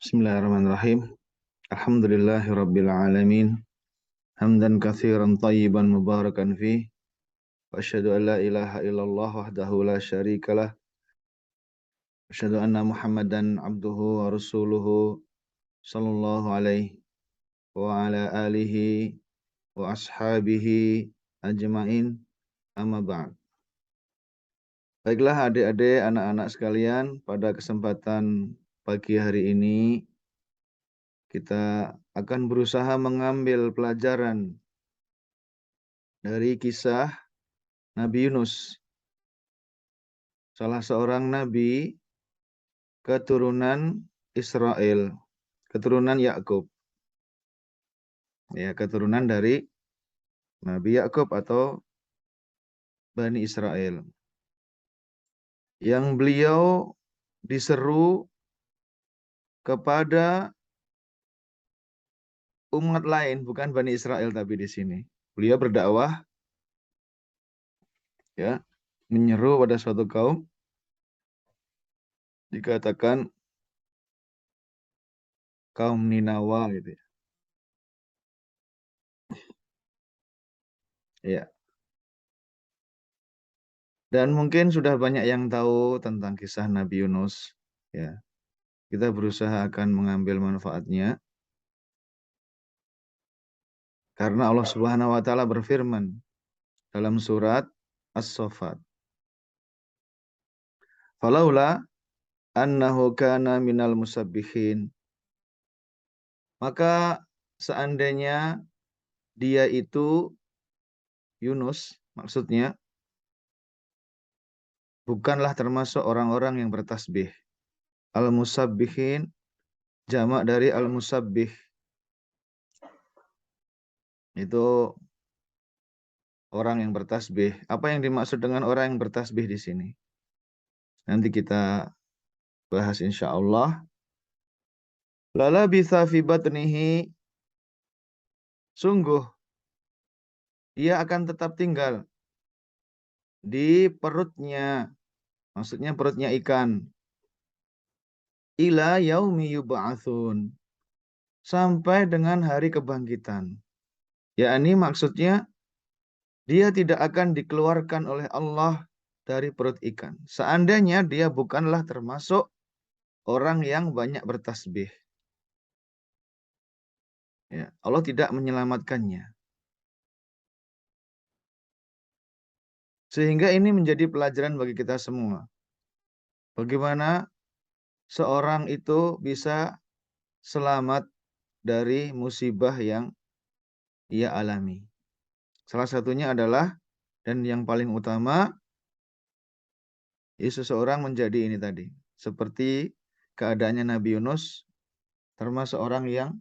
Bismillahirrahmanirrahim. Alhamdulillahirabbil alamin. Hamdan katsiran thayyiban mubarakan fih. Wa asyhadu an la ilaha illallah wahdahu la syarikalah. Wa asyhadu anna Muhammadan abduhu wa rasuluhu sallallahu alaihi wa ala alihi wa ashabihi ajmain. Amma ba'd. Baiklah adik-adik, anak-anak sekalian, pada kesempatan pagi hari ini kita akan berusaha mengambil pelajaran dari kisah Nabi Yunus, salah seorang nabi keturunan Israel, keturunan Yakub. Ya, keturunan dari Nabi Yakub atau Bani Israel. Yang beliau diseru kepada umat lain, bukan Bani Israel tapi di sini. Beliau berdakwah, ya, menyeru pada suatu kaum, dikatakan kaum Ninawa gitu ya. Ya. Dan mungkin sudah banyak yang tahu tentang kisah Nabi Yunus, ya. Kita berusaha akan mengambil manfaatnya karena Allah Subhanahu wa taala berfirman dalam surat As-Saffat. Falaula annahu kana minal musabbihin. Maka seandainya dia itu Yunus, maksudnya bukanlah termasuk orang-orang yang bertasbih. Al-musabbihin jamak dari al-musabbih. Itu orang yang bertasbih. Apa yang dimaksud dengan orang yang bertasbih di sini? Nanti kita bahas insyaallah. Lala bisa fi batnihi, sungguh dia akan tetap tinggal di perutnya, maksudnya perutnya ikan. Ila yaumi yub'atsun, sampai dengan hari kebangkitan. Yakni maksudnya dia tidak akan dikeluarkan oleh Allah dari perut ikan. Seandainya dia bukanlah termasuk orang yang banyak bertasbih. Ya, Allah tidak menyelamatkannya. Sehingga ini menjadi pelajaran bagi kita semua. Bagaimana seorang itu bisa selamat dari musibah yang ia alami. Salah satunya adalah, dan yang paling utama, ya seseorang menjadi ini tadi. Seperti keadaannya Nabi Yunus, termasuk orang yang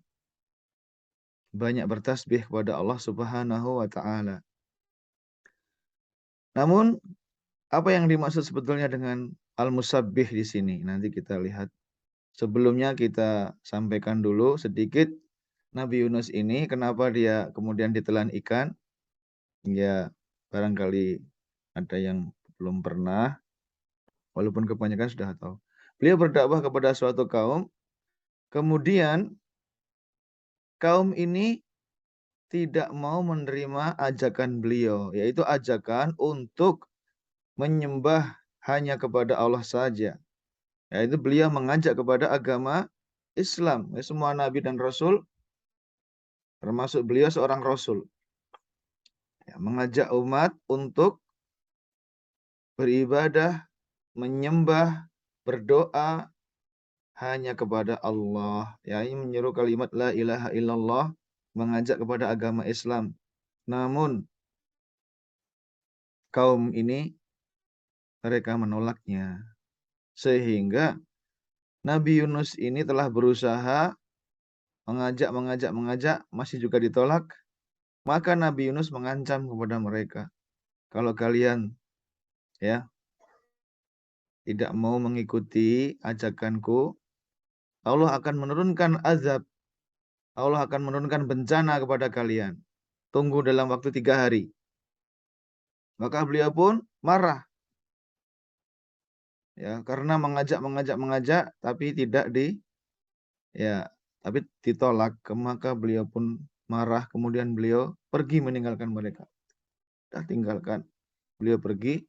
banyak bertasbih kepada Allah Subhanahu wa taala. Namun, apa yang dimaksud sebetulnya dengan al-musabbih di sini? Nanti kita lihat. Sebelumnya kita sampaikan dulu sedikit Nabi Yunus ini kenapa dia kemudian ditelan ikan. Ya, barangkali ada yang belum pernah, walaupun kebanyakan sudah tahu. Beliau berdakwah kepada suatu kaum, kemudian kaum ini tidak mau menerima ajakan beliau, yaitu ajakan untuk menyembah hanya kepada Allah saja. Yaitu beliau mengajak kepada agama Islam. Ya, semua nabi dan rasul, termasuk beliau seorang rasul. Ya, mengajak umat untuk beribadah, menyembah, berdoa hanya kepada Allah. Ya, ini menyeru kalimat la ilaha illallah, mengajak kepada agama Islam. Namun kaum ini mereka menolaknya. Sehingga Nabi Yunus ini telah berusaha mengajak, masih juga ditolak. Maka Nabi Yunus mengancam kepada mereka, kalau kalian ya tidak mau mengikuti ajakanku, Allah akan menurunkan azab. Allah akan menurunkan bencana kepada kalian. Tunggu dalam waktu 3 hari. Maka beliau pun marah. Ya, karena mengajak, tapi tidak Ya, tapi ditolak, maka beliau pun marah, kemudian beliau pergi meninggalkan mereka. Dah tinggalkan, beliau pergi.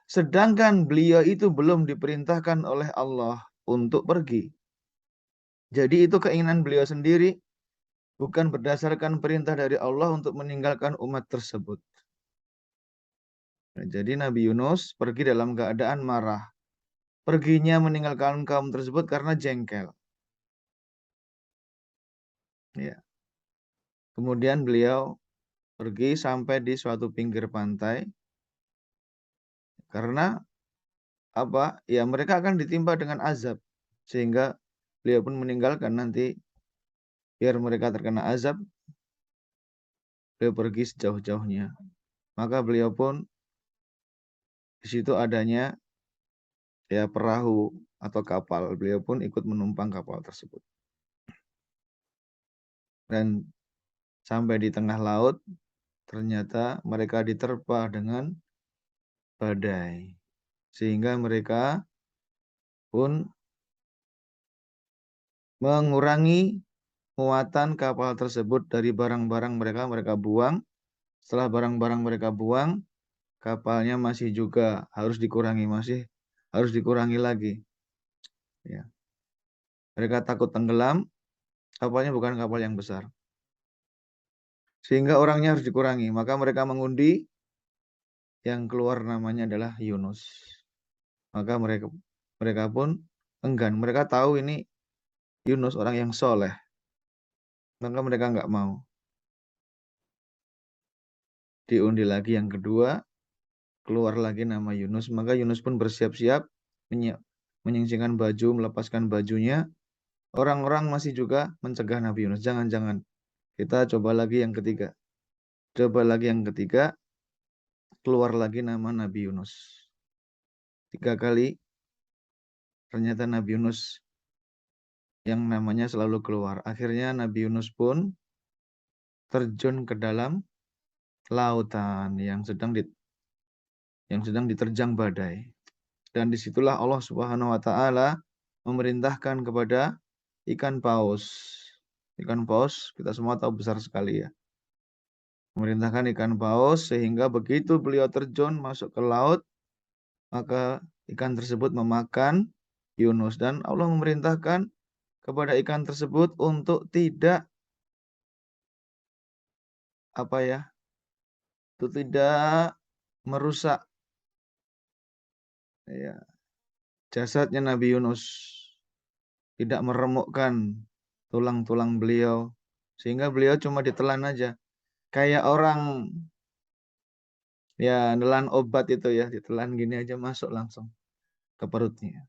Sedangkan beliau itu belum diperintahkan oleh Allah untuk pergi. Jadi itu keinginan beliau sendiri, bukan berdasarkan perintah dari Allah untuk meninggalkan umat tersebut. Nah, jadi Nabi Yunus pergi dalam keadaan marah. Perginya meninggalkan kaum tersebut karena jengkel. Ya. Kemudian beliau pergi sampai di suatu pinggir pantai. Karena apa? Ya mereka akan ditimpa dengan azab. Sehingga beliau pun meninggalkan nanti. Biar mereka terkena azab, beliau pergi sejauh-jauhnya. Maka beliau pun di situ adanya ya perahu atau kapal. Beliau pun ikut menumpang kapal tersebut. Dan sampai di tengah laut, ternyata mereka diterpa dengan badai. Sehingga mereka pun mengurangi muatan kapal tersebut dari barang-barang mereka buang. Setelah barang-barang mereka buang, kapalnya masih juga masih harus dikurangi lagi. Ya. Mereka takut tenggelam, kapalnya bukan kapal yang besar. Sehingga orangnya harus dikurangi. Maka mereka mengundi, yang keluar namanya adalah Yunus. Maka mereka pun enggan. Mereka tahu ini Yunus orang yang soleh. Maka mereka nggak mau. Diundi lagi yang kedua, keluar lagi nama Yunus. Maka Yunus pun bersiap-siap menyingsingkan baju, melepaskan bajunya. Orang-orang masih juga mencegah Nabi Yunus. Jangan-jangan. Kita coba lagi yang ketiga. Coba lagi yang ketiga, keluar lagi nama Nabi Yunus. 3 kali, ternyata Nabi Yunus yang namanya selalu keluar. Akhirnya Nabi Yunus pun terjun ke dalam lautan yang sedang diterjang badai. Dan disitulah Allah Subhanahu Wa Taala memerintahkan kepada ikan paus. Ikan paus kita semua tahu besar sekali ya. Memerintahkan ikan paus sehingga begitu beliau terjun masuk ke laut, maka ikan tersebut memakan Yunus. Dan Allah memerintahkan kepada ikan tersebut untuk tidak tidak merusak ya, jasadnya Nabi Yunus, tidak meremukkan tulang-tulang beliau, sehingga beliau cuma ditelan aja. Kayak orang ya nelan obat itu ya, ditelan gini aja masuk langsung ke perutnya.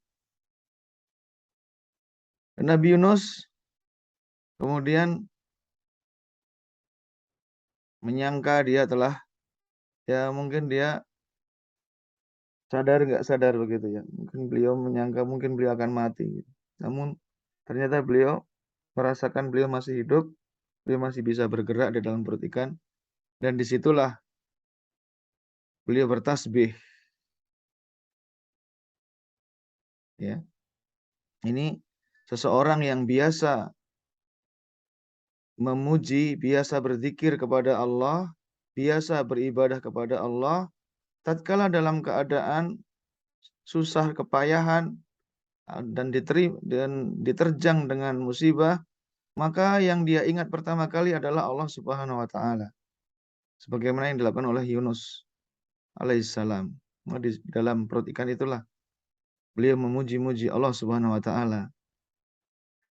Nabi Yunus kemudian menyangka dia telah ya mungkin dia sadar nggak sadar begitu ya. Mungkin beliau menyangka mungkin beliau akan mati. Namun ternyata beliau merasakan beliau masih hidup, beliau masih bisa bergerak di dalam perut ikan. Dan disitulah beliau bertasbih. Ya, ini seseorang yang biasa memuji, biasa berzikir kepada Allah, biasa beribadah kepada Allah, tatkala dalam keadaan susah, kepayahan, dan diterjang dengan musibah, maka yang dia ingat pertama kali adalah Allah Subhanahu wa taala. Sebagaimana yang dilakukan oleh Yunus alaihissalam. Di dalam perut ikan itulah beliau memuji-muji Allah Subhanahu wa taala.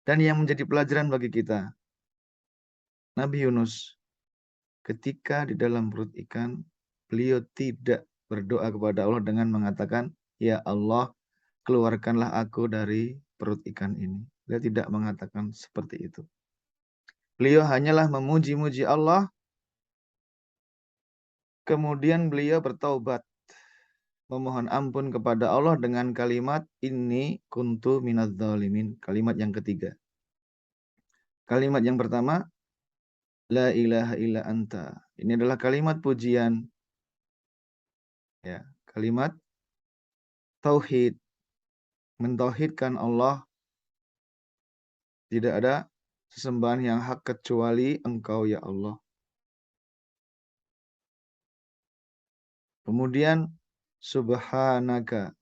Dan yang menjadi pelajaran bagi kita, Nabi Yunus ketika di dalam perut ikan, beliau tidak berdoa kepada Allah dengan mengatakan, "Ya Allah, keluarkanlah aku dari perut ikan ini." Dia tidak mengatakan seperti itu. Beliau hanyalah memuji-muji Allah, kemudian beliau bertaubat, memohon ampun kepada Allah dengan kalimat, "Inni kuntu minadz zalimin." Kalimat yang ketiga. Kalimat yang pertama, La ilaha illa anta. Ini adalah kalimat pujian. Ya, kalimat tauhid. Mentauhidkan Allah Tidak ada sesembahan yang hak kecuali Engkau ya Allah. Kemudian subhanaka,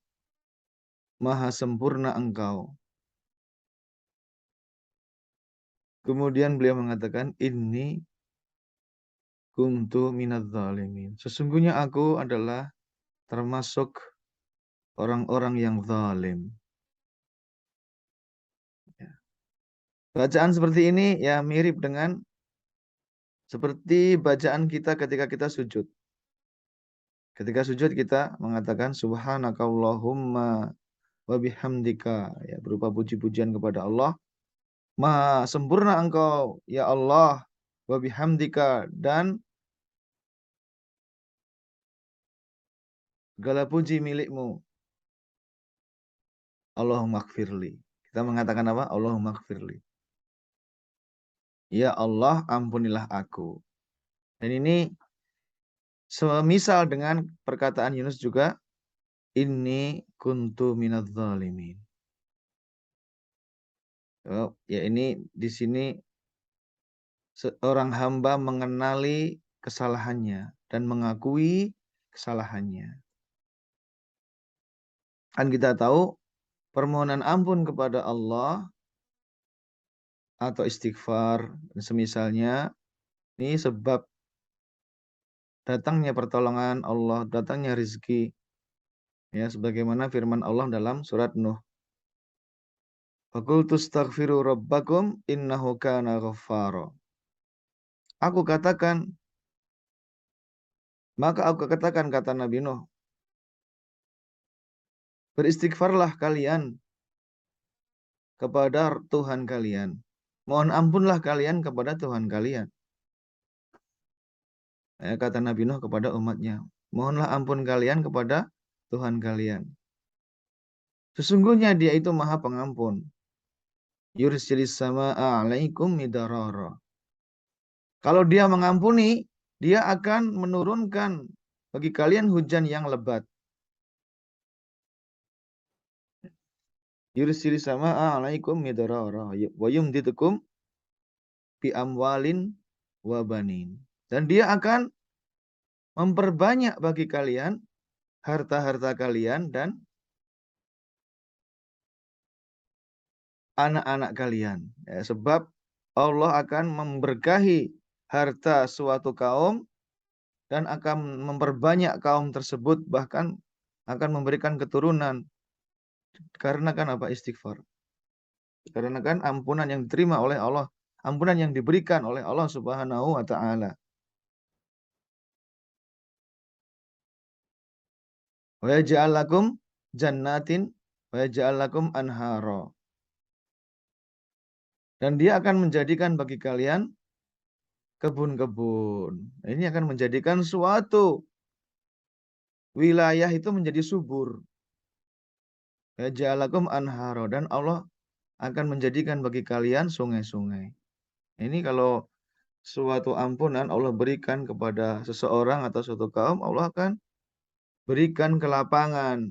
maha sempurna Engkau. Kemudian beliau mengatakan inni kuntu minadz zalimin. Sesungguhnya aku adalah termasuk orang-orang yang zalim. Ya. Bacaan seperti ini ya mirip dengan seperti bacaan kita ketika kita sujud. Ketika sujud kita mengatakan subhanakallahumma wa bihamdika, ya berupa puji-pujian kepada Allah. Maha sempurna Engkau ya Allah, wa bihamdika, dan segala puji milikmu. Allahumma gfirli. Kita mengatakan apa? Allahumma gfirli. Ya Allah, ampunilah aku. Dan ini semisal dengan perkataan Yunus juga, inni kuntu minadz zalimin. Oh, ya ini di sini seorang hamba mengenali kesalahannya dan mengakui kesalahannya. Kan kita tahu permohonan ampun kepada Allah atau istighfar semisalnya ini sebab datangnya pertolongan Allah, datangnya rizki. Ya, sebagaimana firman Allah dalam surat Nuh. Faqultu astaghfiru rabbakum innahu kana ghaffara. Aku katakan, maka aku katakan, kata Nabi Nuh, beristighfarlah kalian kepada Tuhan kalian. Mohon ampunlah kalian kepada Tuhan kalian. Ya, kata Nabi Nuh kepada umatnya, mohonlah ampun kalian kepada Tuhan kalian. Sesungguhnya Dia itu Maha Pengampun. Yursilis samaa'a 'alaikum midarara. Kalau Dia mengampuni, Dia akan menurunkan bagi kalian hujan yang lebat. Yursilis samaa'a 'alaikum midarara wa yumditukum bi amwalin wa banin. Dan Dia akan memperbanyak bagi kalian harta-harta kalian dan anak-anak kalian. Ya, sebab Allah akan memberkahi harta suatu kaum dan akan memperbanyak kaum tersebut, bahkan akan memberikan keturunan. Karena kan apa? Istighfar. Karena kan ampunan yang diterima oleh Allah, ampunan yang diberikan oleh Allah Subhanahu wa taala. Wa yaj'al lakum jannatin wa yaj'al lakum anhara. Dan Dia akan menjadikan bagi kalian kebun-kebun. Ini akan menjadikan suatu wilayah itu menjadi subur. Ja'alakum anharo, dan Allah akan menjadikan bagi kalian sungai-sungai. Ini kalau suatu ampunan Allah berikan kepada seseorang atau suatu kaum, Allah akan berikan kelapangan.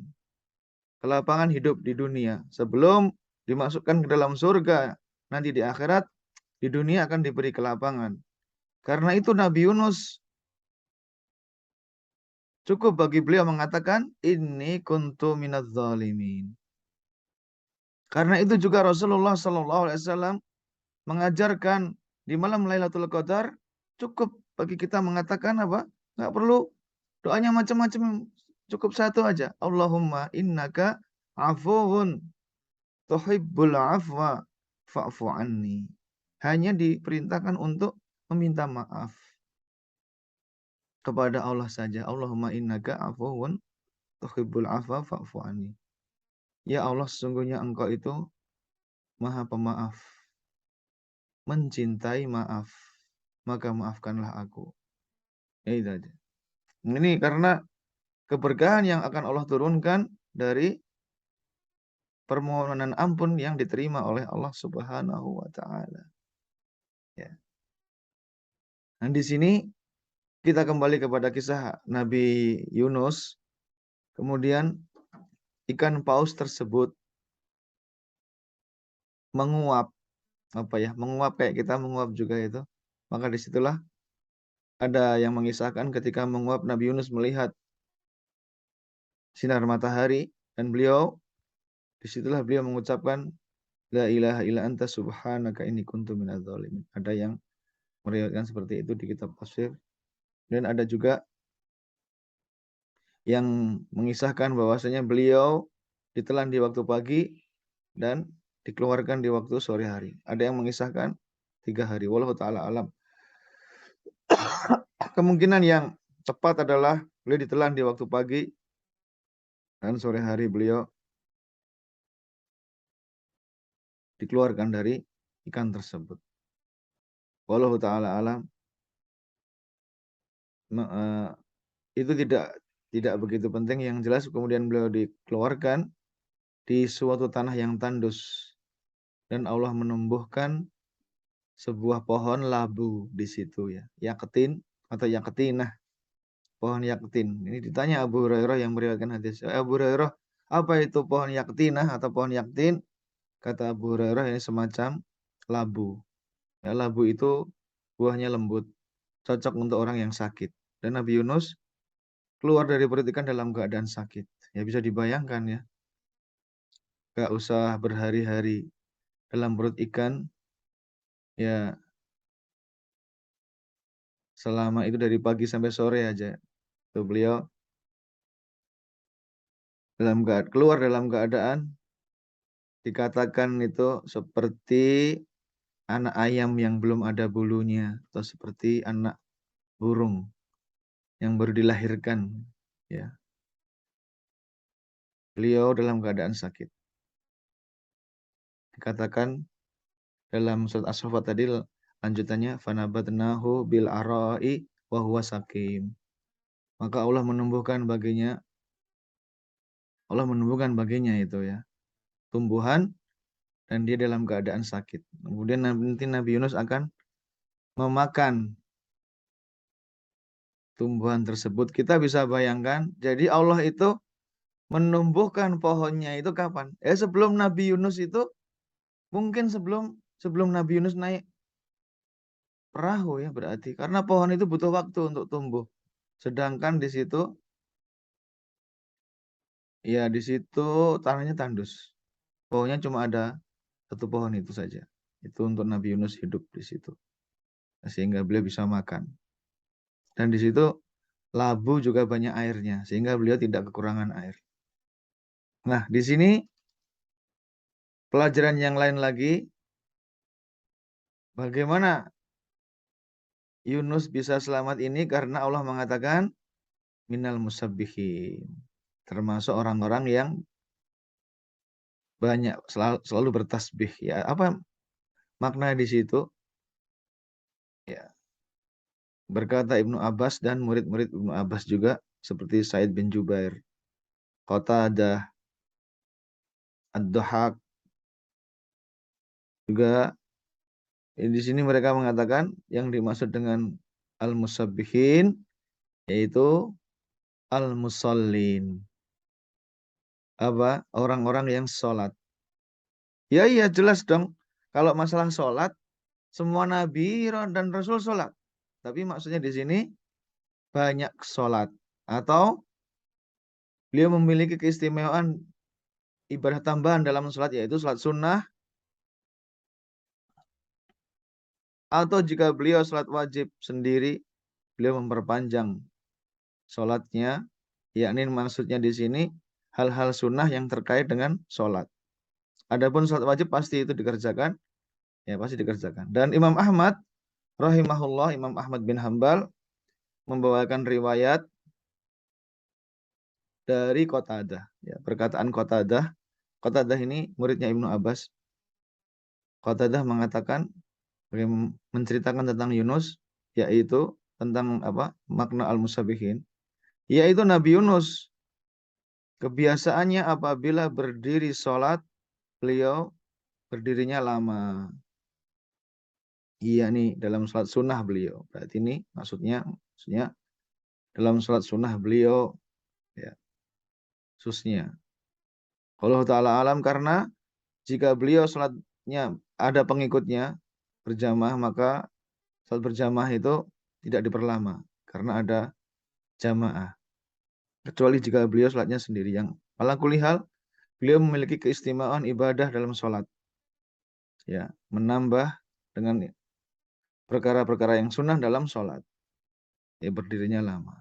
Kelapangan hidup di dunia. Sebelum dimasukkan ke dalam surga, nanti di akhirat, di dunia akan diberi kelapangan. Karena itu Nabi Yunus cukup bagi beliau mengatakan, inni kuntu minadz zalimin. Karena itu juga Rasulullah SAW mengajarkan di malam Lailatul Qadar cukup bagi kita mengatakan apa? Nggak perlu doanya macam-macam, cukup satu aja. Allahumma innaka afuwun tuhibbul afwa fa'fu anni. Hanya diperintahkan untuk meminta maaf kepada Allah saja. Allahumma innaka afuwun tuhibbul afwa fa'fu anni. Ya Allah, sesungguhnya Engkau itu Maha Pemaaf, mencintai maaf, maka maafkanlah aku. Ya, itu aja. Ini karena keberkahan yang akan Allah turunkan dari permohonan ampun yang diterima oleh Allah Subhanahu wa taala. Ya. Dan di sini kita kembali kepada kisah Nabi Yunus. Kemudian ikan paus tersebut menguap menguap kayak kita menguap juga itu. Maka disitulah ada yang mengisahkan ketika menguap Nabi Yunus melihat sinar matahari dan disitulah beliau mengucapkan la ilaha illa anta subhanaka inni kuntu minadz zalimin. Ada yang meriwayatkan seperti itu di kitab tafsir, dan ada juga yang mengisahkan bahwasanya beliau ditelan di waktu pagi dan dikeluarkan di waktu sore hari. Ada yang mengisahkan 3 hari. Wallahu taala alam. Kemungkinan yang tepat adalah beliau ditelan di waktu pagi dan sore hari beliau dikeluarkan dari ikan tersebut. Wallahu taala alam. Itu tidak begitu penting. Yang jelas kemudian beliau dikeluarkan di suatu tanah yang tandus dan Allah menumbuhkan sebuah pohon labu di situ ya, yaketin atau yaketinah, pohon yaketin. Ini ditanya Abu Hurairah yang meriwayatkan hadis. Abu Hurairah, apa itu pohon yaketinah atau pohon yaketin? Kata Abu Hurairah, ini semacam labu. Ya, labu itu buahnya lembut, cocok untuk orang yang sakit. Dan Nabi Yunus keluar dari perut ikan dalam keadaan sakit. Ya bisa dibayangkan ya. Gak usah berhari-hari dalam perut ikan. Ya selama itu dari pagi sampai sore aja. Tuh beliau keluar dalam keadaan dikatakan itu seperti anak ayam yang belum ada bulunya. Atau seperti anak burung yang baru dilahirkan. Ya. Beliau dalam keadaan sakit. Dikatakan dalam surat As-Saffat tadi lanjutannya fanabatnahu bil ara'i wa huwa sakim. Maka Allah menumbuhkan baginya itu ya, tumbuhan dan dia dalam keadaan sakit. Kemudian nanti Nabi Yunus akan memakan tumbuhan tersebut. Kita bisa bayangkan, jadi Allah itu menumbuhkan pohonnya itu kapan? Sebelum Nabi Yunus itu, mungkin sebelum Nabi Yunus naik perahu ya berarti. Karena pohon itu butuh waktu untuk tumbuh. Sedangkan di situ tanahnya tandus. Pohonnya cuma ada satu pohon itu saja. Itu untuk Nabi Yunus hidup di situ. Sehingga beliau bisa makan. Dan di situ labu juga banyak airnya. Sehingga beliau tidak kekurangan air. Nah, di sini pelajaran yang lain lagi. Bagaimana Yunus bisa selamat ini? Karena Allah mengatakan minal musabbihin. Termasuk orang-orang yang banyak selalu bertasbih. Ya, apa makna di situ? Ya, berkata Ibnu Abbas dan murid-murid Ibnu Abbas juga seperti Said bin Jubair, Qatadah, Ad-Dhahak juga di sini mereka mengatakan yang dimaksud dengan al-musabbihin yaitu al-musallin. Apa? Orang-orang yang sholat. Ya iya jelas dong. Kalau masalah sholat, semua nabi dan rasul sholat. Tapi maksudnya di sini banyak sholat. Atau beliau memiliki keistimewaan ibadah tambahan dalam sholat, yaitu sholat sunnah. Atau jika beliau sholat wajib sendiri, beliau memperpanjang sholatnya. Yakni maksudnya di sini hal-hal sunnah yang terkait dengan sholat. Adapun sholat wajib pasti itu dikerjakan. Ya pasti dikerjakan. Dan Imam Ahmad rahimahullah, Imam Ahmad bin Hambal membawakan riwayat dari Qatadah. Ya, perkataan Qatadah. Qatadah ini muridnya Ibnu Abbas. Qatadah mengatakan, menceritakan tentang Yunus, yaitu tentang apa makna al-musabbihin. Yaitu Nabi Yunus. Kebiasaannya apabila berdiri sholat, beliau berdirinya lama. Iya nih dalam sholat sunnah beliau. Berarti ini maksudnya dalam sholat sunnah beliau ya khususnya. Allah Ta'ala alam karena jika beliau sholatnya ada pengikutnya berjamaah, maka salat berjamaah itu tidak diperlama karena ada jamaah. Kecuali jika beliau salatnya sendiri, yang ala kulli hal beliau memiliki keistimewaan ibadah dalam salat. Ya, menambah dengan perkara-perkara yang sunnah dalam salat. Ya, berdirinya lama.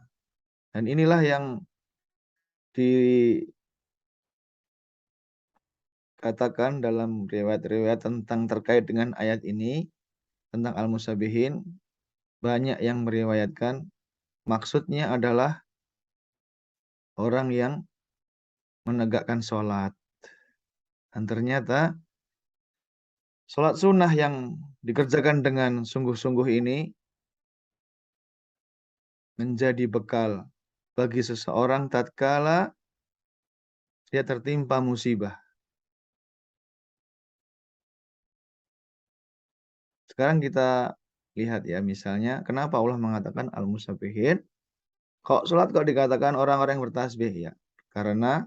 Dan inilah yang dikatakan dalam riwayat-riwayat tentang terkait dengan ayat ini, tentang al-musabbihin, banyak yang meriwayatkan maksudnya adalah orang yang menegakkan sholat. Dan ternyata sholat sunnah yang dikerjakan dengan sungguh-sungguh ini menjadi bekal bagi seseorang tatkala dia tertimpa musibah. Sekarang kita lihat ya, misalnya kenapa Allah mengatakan al-musabbihin? Kok sholat kok dikatakan orang-orang yang bertasbih ya? Karena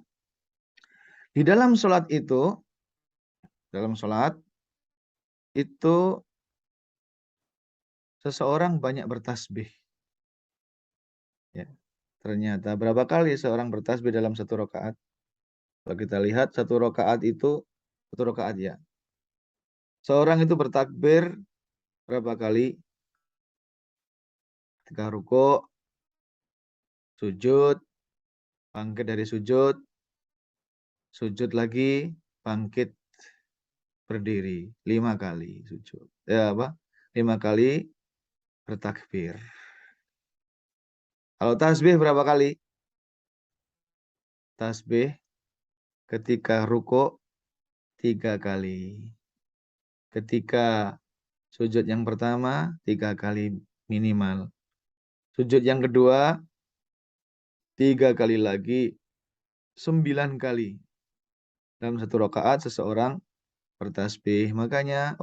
di dalam sholat itu seseorang banyak bertasbih. Ya. Ternyata berapa kali seorang bertasbih dalam satu rakaat? Kalau kita lihat satu rakaat ya. Seorang itu bertakbir berapa kali? Ketika rukuk, sujud, bangkit dari sujud, sujud lagi, bangkit berdiri 5 kali sujud. 5 kali bertakbir. Kalau tasbih berapa kali? Tasbih ketika rukuk 3 kali. Ketika sujud yang pertama 3 kali minimal. Sujud yang kedua 3 kali lagi, 9 kali. Dalam satu rakaat seseorang bertasbih. Makanya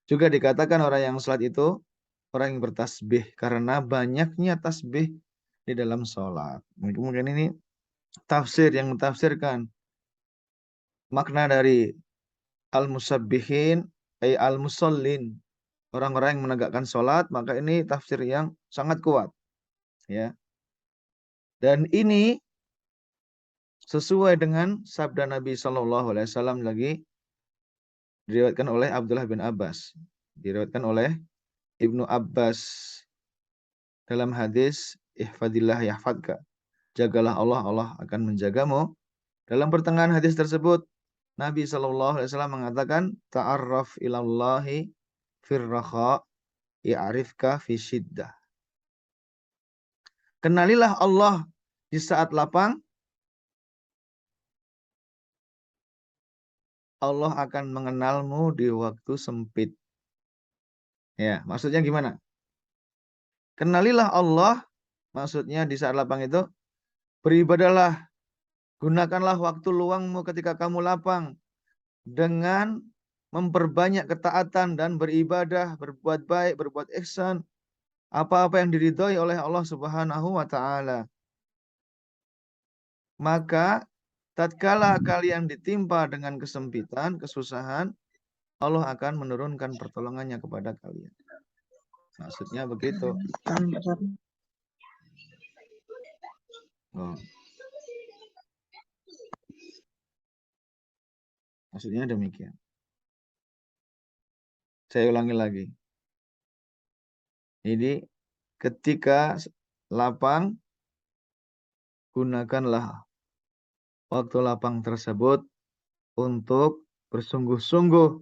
juga dikatakan orang yang salat itu orang yang bertasbih karena banyaknya tasbih di dalam sholat. Mungkin ini tafsir yang mentafsirkan makna dari al-musabbihin ay al-musallin, orang-orang yang menegakkan sholat. Maka ini tafsir yang sangat kuat ya. Dan ini sesuai dengan sabda Nabi SAW lagi diriwayatkan oleh Abdullah bin Abbas, diriwayatkan oleh Ibnu Abbas dalam hadis ihfadillah yahfadka, jagalah Allah, Allah akan menjagamu. Dalam pertengahan hadis tersebut Nabi SAW mengatakan ta'arraf ilallahi firraha ya'rifka fi syiddah. Kenalilah Allah di saat lapang, Allah akan mengenalmu di waktu sempit. Ya, maksudnya gimana? Kenalilah Allah, maksudnya di saat lapang itu beribadahlah, gunakanlah waktu luangmu ketika kamu lapang dengan memperbanyak ketaatan dan beribadah, berbuat baik, berbuat ihsan, apa-apa yang diridhoi oleh Allah Subhanahu wa taala. Maka tatkala kalian ditimpa dengan kesempitan, kesusahan, Allah akan menurunkan pertolongannya kepada kalian. Maksudnya begitu. Oh. Maksudnya demikian. Saya ulangi lagi. Jadi ketika lapang, gunakanlah waktu lapang tersebut untuk bersungguh-sungguh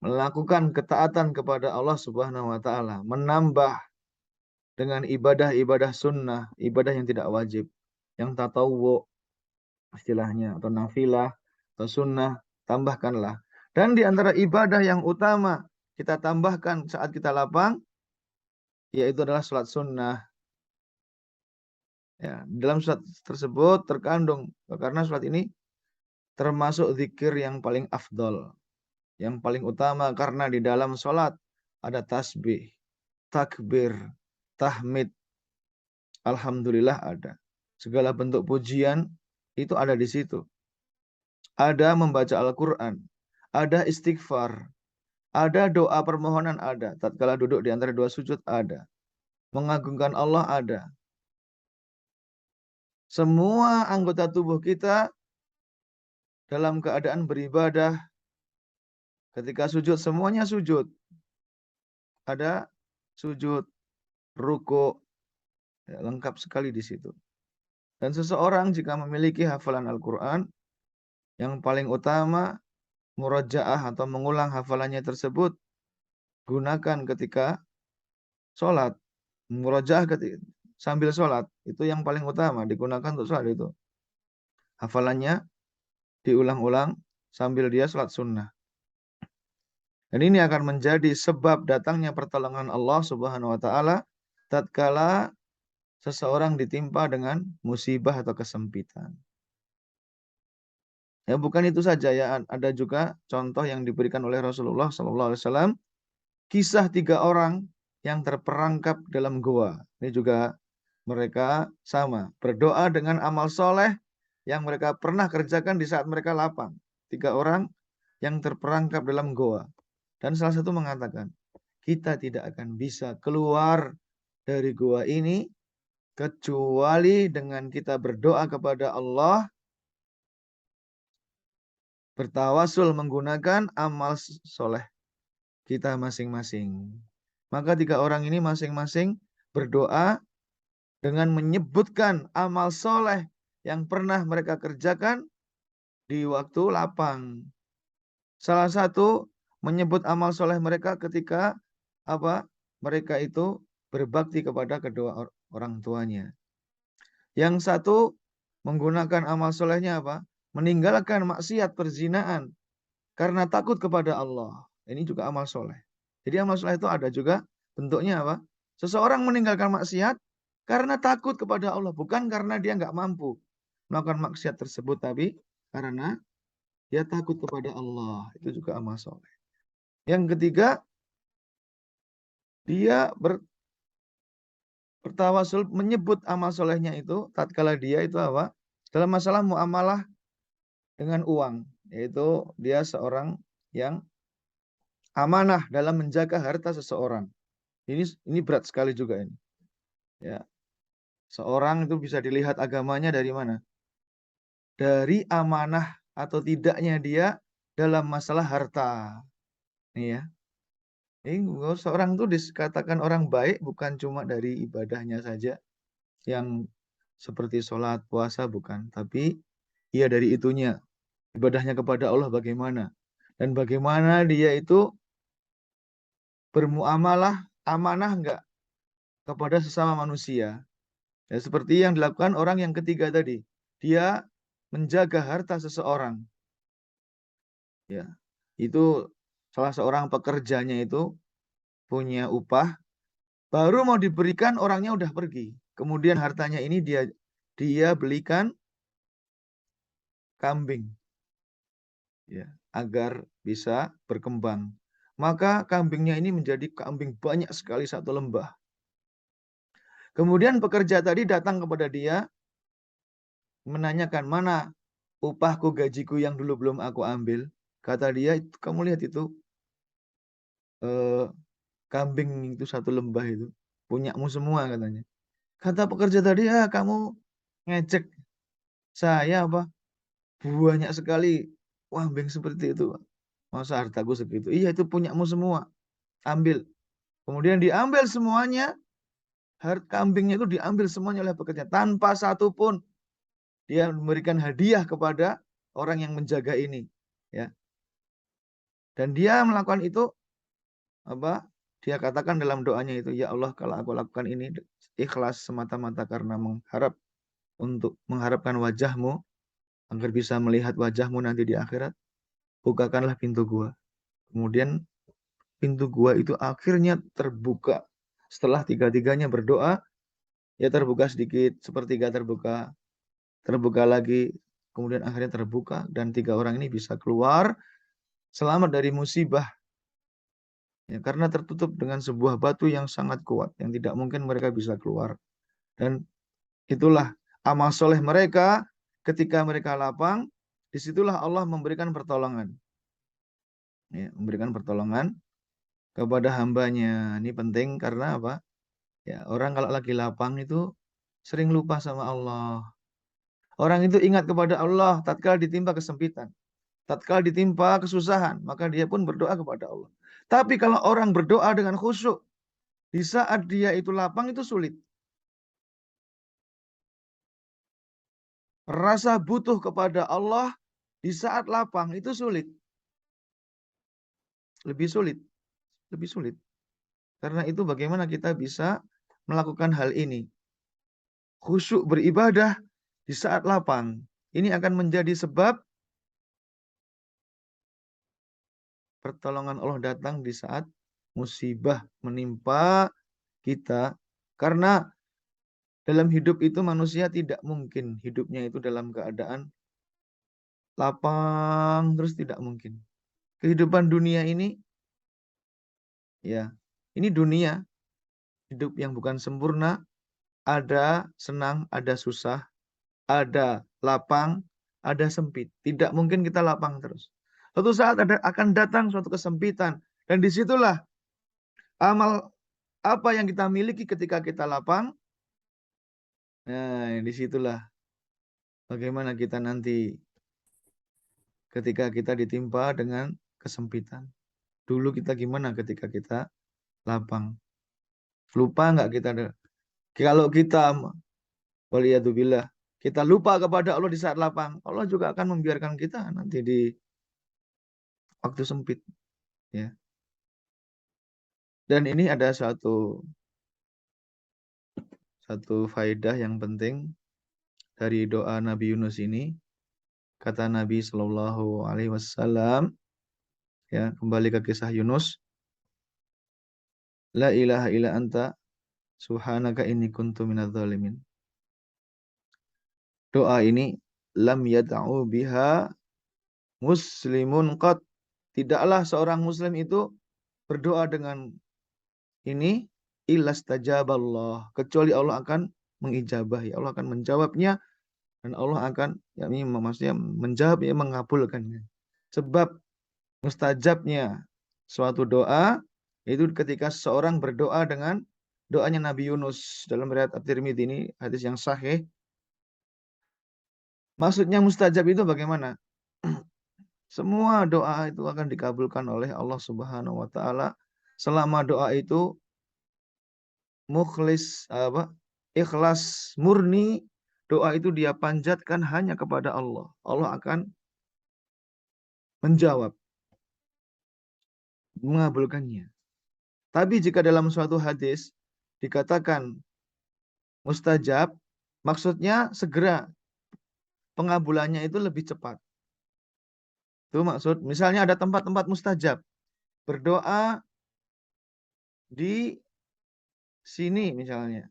melakukan ketaatan kepada Allah Subhanahu wa taala, menambah dengan ibadah-ibadah sunnah, ibadah yang tidak wajib, yang tatawwu istilahnya, atau nafilah atau sunnah, tambahkanlah. Dan di antara ibadah yang utama kita tambahkan saat kita lapang, yaitu adalah sholat sunnah. Ya, dalam sholat tersebut terkandung, karena sholat ini termasuk zikir yang paling afdol, yang paling utama, karena di dalam sholat ada tasbih, takbir, tahmid, alhamdulillah ada. Segala bentuk pujian itu ada di situ. Ada membaca Al-Quran, ada istighfar, ada doa permohonan ada, tatkala duduk di antara dua sujud ada, mengagungkan Allah ada. Semua anggota tubuh kita dalam keadaan beribadah, ketika sujud semuanya sujud. Ada sujud, ruku, ya, lengkap sekali di situ. Dan seseorang jika memiliki hafalan Al-Quran, yang paling utama murajaah atau mengulang hafalannya tersebut, gunakan ketika sholat. Murajaah sambil sholat, itu yang paling utama, digunakan untuk sholat itu. Hafalannya diulang-ulang sambil dia sholat sunnah. Dan ini akan menjadi sebab datangnya pertolongan Allah Subhanahu wa taala tatkala seseorang ditimpa dengan musibah atau kesempitan. Ya, bukan itu saja ya, ada juga contoh yang diberikan oleh Rasulullah SAW, kisah 3 orang yang terperangkap dalam goa. Ini juga mereka sama, berdoa dengan amal soleh yang mereka pernah kerjakan di saat mereka lapang. 3 orang yang terperangkap dalam goa. Dan salah satu mengatakan, kita tidak akan bisa keluar dari goa ini kecuali dengan kita berdoa kepada Allah, bertawasul menggunakan amal soleh kita masing-masing. Maka 3 orang ini masing-masing berdoa dengan menyebutkan amal soleh yang pernah mereka kerjakan di waktu lapang. Salah satu menyebut amal soleh mereka ketika mereka itu berbakti kepada kedua orang tuanya. Yang satu menggunakan amal solehnya meninggalkan maksiat perzinaan karena takut kepada Allah. Ini juga amal soleh. Jadi amal soleh itu ada juga bentuknya seseorang meninggalkan maksiat karena takut kepada Allah, bukan karena dia nggak mampu melakukan maksiat tersebut, tapi karena dia takut kepada Allah. Itu juga amal soleh. Yang ketiga, dia bertawasul menyebut amal solehnya itu tatkala dia itu dalam masalah muamalah dengan uang, yaitu dia seorang yang amanah dalam menjaga harta seseorang. Ini berat sekali juga ini. Ya. Seorang itu bisa dilihat agamanya dari mana? Dari amanah atau tidaknya dia dalam masalah harta. Nih ya. Seorang itu dikatakan orang baik bukan cuma dari ibadahnya saja yang seperti sholat, puasa, bukan. Tapi ia dari itunya. Ibadahnya kepada Allah bagaimana. Dan bagaimana dia itu bermuamalah amanah enggak kepada sesama manusia. Ya, seperti yang dilakukan orang yang ketiga tadi. Dia menjaga harta seseorang. Ya, itu salah seorang pekerjanya itu punya upah, baru mau diberikan orangnya udah pergi. Kemudian hartanya ini dia belikan kambing, ya, agar bisa berkembang. Maka kambingnya ini menjadi kambing banyak sekali satu lembah. Kemudian pekerja tadi datang kepada dia, menanyakan, mana upahku, gajiku yang dulu belum aku ambil. Kata dia, kamu lihat itu, kambing itu satu lembah itu, punyamu semua katanya. Kata pekerja tadi, kamu ngecek saya banyak sekali kambing seperti itu. Masa hartaku segitu? Iya, itu punyamu semua. Ambil. Kemudian diambil semuanya, kambingnya itu diambil semuanya oleh pekerja. Tanpa satu pun dia memberikan hadiah kepada orang yang menjaga ini. Ya. Dan dia melakukan itu, dia katakan dalam doanya itu, ya Allah, kalau aku lakukan ini ikhlas semata-mata karena mengharapkan wajahmu, agar bisa melihat wajahmu nanti di akhirat, bukakanlah pintu gua. Kemudian pintu gua itu akhirnya terbuka. Setelah tiga-tiganya berdoa, ya terbuka sedikit, sepertiga terbuka, terbuka lagi, kemudian akhirnya terbuka, dan 3 orang ini bisa keluar selamat dari musibah. Ya, karena tertutup dengan sebuah batu yang sangat kuat, yang tidak mungkin mereka bisa keluar. Dan itulah amal soleh mereka ketika mereka lapang, disitulah Allah memberikan pertolongan. Ya, memberikan pertolongan kepada hambanya. Ini penting karena apa? Ya, orang kalau lagi lapang itu sering lupa sama Allah. Orang itu ingat kepada Allah tatkala ditimpa kesempitan, tatkala ditimpa kesusahan, maka dia pun berdoa kepada Allah. Tapi kalau orang berdoa dengan khusyuk, di saat dia itu lapang itu sulit. Rasa butuh kepada Allah di saat lapang itu sulit. Lebih sulit, lebih sulit. Karena itu bagaimana kita bisa melakukan hal ini? Khusyuk beribadah di saat lapang. Ini akan menjadi sebab pertolongan Allah datang di saat musibah menimpa kita. Karena dalam hidup itu manusia tidak mungkin hidupnya itu dalam keadaan lapang terus, tidak mungkin. Kehidupan dunia ini, ya, ini dunia, hidup yang bukan sempurna, ada senang, ada susah, ada lapang, ada sempit. Tidak mungkin kita lapang terus. Suatu saat akan datang suatu kesempitan. Dan disitulah amal apa yang kita miliki ketika kita lapang. Nah, disitulah bagaimana kita nanti ketika kita ditimpa dengan kesempitan. Dulu kita gimana ketika kita lapang? Lupa nggak kita? Kalau kita, waliyadzubillah, kita lupa kepada Allah di saat lapang, Allah juga akan membiarkan kita nanti di waktu sempit. Ya. Dan ini ada satu faedah yang penting dari doa Nabi Yunus ini. Kata Nabi Shallallahu Alaihi Wasallam, ya, kembali ke kisah Yunus, la ilaha illa anta subhanaka inni kuntu minadz zalimin. Doa ini lam yad'u biha muslimun qat. Tidaklah seorang muslim itu berdoa dengan ini illastajaballah, kecuali Allah akan mengijabahi, Allah akan menjawabnya, dan Allah akan, yakni maksudnya menjawab, ya, mengabulkannya. Sebab mustajabnya suatu doa itu ketika seorang berdoa dengan doanya Nabi Yunus. Dalam riwayat At-Tirmidzi, ini hadis yang sahih. Maksudnya mustajab itu bagaimana? Semua doa itu akan dikabulkan oleh Allah Subhanahu wa taala selama doa itu mukhlis, ikhlas, murni. Doa itu dia panjatkan hanya kepada Allah. Allah akan menjawab, mengabulkannya. Tapi jika dalam suatu hadis dikatakan mustajab, maksudnya segera, pengabulannya itu lebih cepat. Itu maksud. Misalnya ada tempat-tempat mustajab. Berdoa di sini misalnya,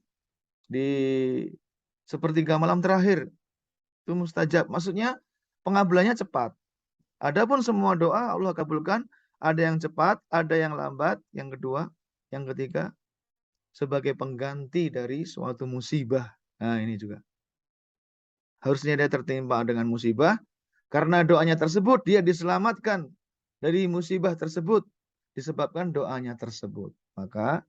di sepertiga malam terakhir, itu mustajab. Maksudnya pengabulannya cepat. Adapun semua doa Allah kabulkan, ada yang cepat, ada yang lambat, yang kedua, yang ketiga, sebagai pengganti dari suatu musibah. Nah, ini juga. Harusnya dia tertimpa dengan musibah, karena doanya tersebut dia diselamatkan dari musibah tersebut disebabkan doanya tersebut. Maka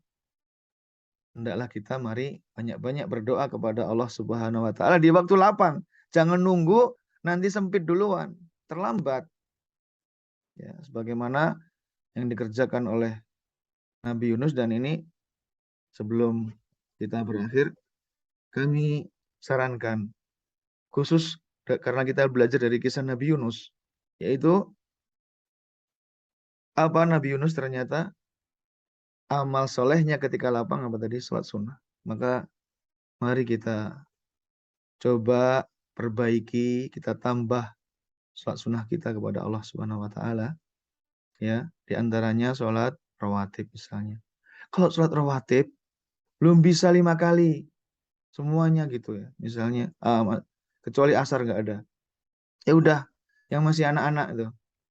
hendaklah kita mari banyak-banyak berdoa kepada Allah Subhanahu wa taala di waktu lapang. Jangan nunggu nanti sempit duluan, terlambat. Ya, sebagaimana yang dikerjakan oleh Nabi Yunus. Dan ini sebelum kita berakhir, kami sarankan khusus karena kita belajar dari kisah Nabi Yunus, yaitu apa Nabi Yunus ternyata amal solehnya ketika lapang apa tadi? Sholat sunnah. Maka mari kita coba perbaiki, kita tambah sholat sunnah kita kepada Allah Subhanahu wa taala. Ya, di antaranya sholat rawatib misalnya. Kalau sholat rawatib belum bisa 5 kali semuanya gitu ya. Misalnya kecuali asar nggak ada. Ya udah, yang masih anak-anak itu,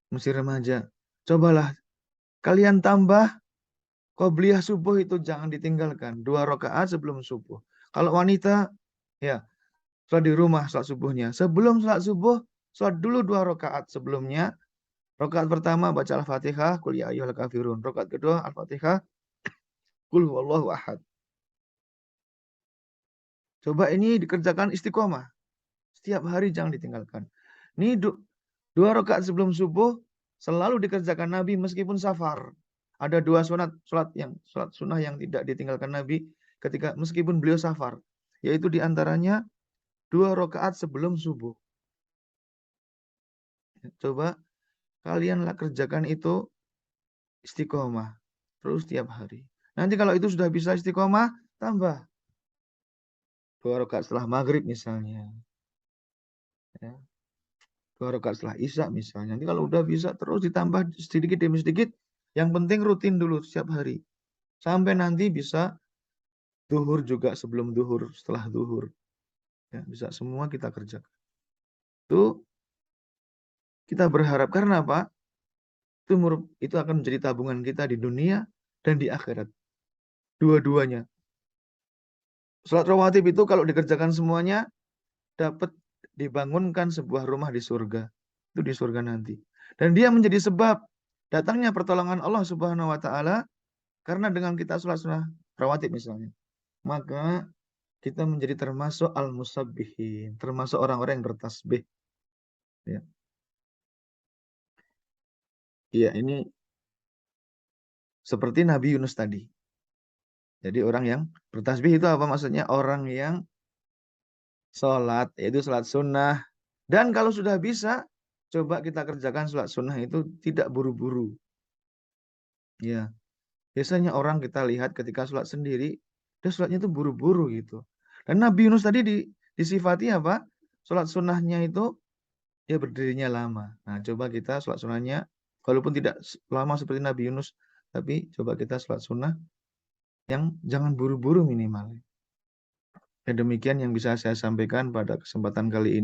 masih remaja, cobalah kalian tambah qobliyah subuh itu, jangan ditinggalkan. 2 rakaat sebelum subuh. Kalau wanita, ya, sholat di rumah sholat subuhnya. Sebelum sholat subuh, sholat dulu 2 rakaat sebelumnya. Rakaat pertama baca Al-Fatihah, qul ya ayyuhal kafirun. Rakaat kedua Al-Fatihah, qul huwallahu ahad. Coba ini dikerjakan istiqomah. Setiap hari jangan ditinggalkan. Ini dua rakaat sebelum subuh selalu dikerjakan Nabi meskipun safar. Ada dua sholat sunnah yang tidak ditinggalkan Nabi ketika meskipun beliau safar. Yaitu diantaranya 2 rakaat sebelum subuh. Coba kalianlah kerjakan itu istiqomah. Terus tiap hari. Nanti kalau itu sudah bisa istiqomah, tambah 2 rakaat setelah maghrib misalnya. Ya. 2 rakaat setelah isya misalnya. Nanti kalau udah bisa terus ditambah sedikit demi sedikit. Yang penting rutin dulu setiap hari. Sampai nanti bisa duhur juga sebelum duhur, setelah duhur. Ya, bisa semua kita kerjakan. Itu kita berharap karena apa? Itu akan menjadi tabungan kita di dunia dan di akhirat. Dua-duanya. Salat rawatib itu kalau dikerjakan semuanya dapat dibangunkan sebuah rumah di surga. Itu di surga nanti. Dan dia menjadi sebab datangnya pertolongan Allah Subhanahu wa taala karena dengan kita salat sunnah rawatib misalnya. Maka kita menjadi termasuk al-musabbihin, termasuk orang-orang yang bertasbih. Ya. Iya, ini seperti Nabi Yunus tadi. Jadi orang yang bertasbih itu apa maksudnya? Orang yang sholat, yaitu sholat sunnah. Dan kalau sudah bisa, coba kita kerjakan sholat sunnah itu tidak buru-buru. Ya, biasanya orang kita lihat ketika sholat sendiri, dia sholatnya itu buru-buru gitu. Dan Nabi Yunus tadi disifati apa? Sholat sunnahnya itu dia berdirinya lama. Nah, coba kita sholat sunnahnya, walaupun tidak lama seperti Nabi Yunus, tapi coba kita sholat sunnah yang jangan buru-buru minimal. Ya, demikian yang bisa saya sampaikan pada kesempatan kali ini.